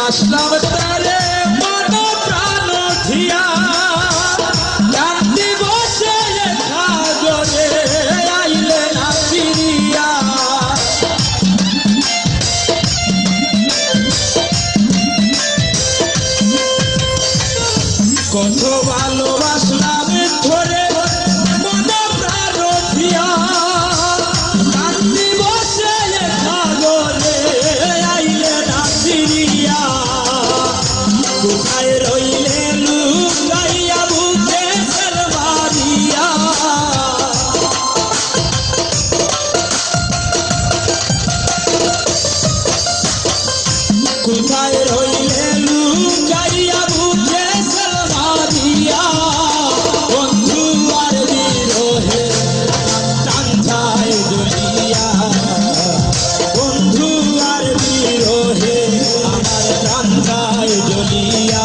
আসলাম তারে মন প্রাণ ধিয়া কান্দি বসে সাগরে আইলে না ফিরিয়া কত ভালোবাসলাম ধরে মন প্রাণ ধিয়া কান্দি বসে সাগরে আইলে না ফিরিয়া কোথায় রইলে লুকাইয়া বুকে মারিয়া কোথায় রইলে লুকাইয়া বুকে মারিয়া বন্ধু আর বিরহে কান্ধায় জ্বলিয়া বন্ধু আর বিরহে আমার কান্ধায় জ্বলিয়া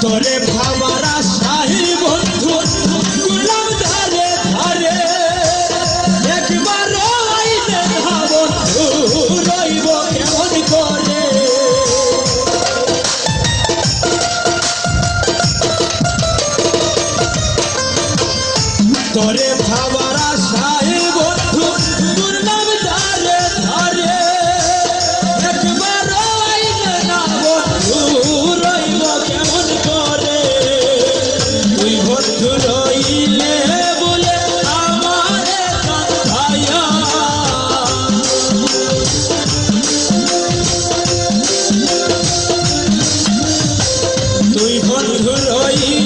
তোরে ভাবার আশায় বন্ধু গুলাম ধারে ধারে একবার আইলে না বন্ধু রইব কেমন করে তোরে ভাবার আশায় বন্ধু গুলাম ধারে ধারে একবার আইলে না বন্ধু রইব কেমন করে তুই বন্ধু রইলে বলে আমারে কাঁদাইয়া তুই বন্ধু রইলে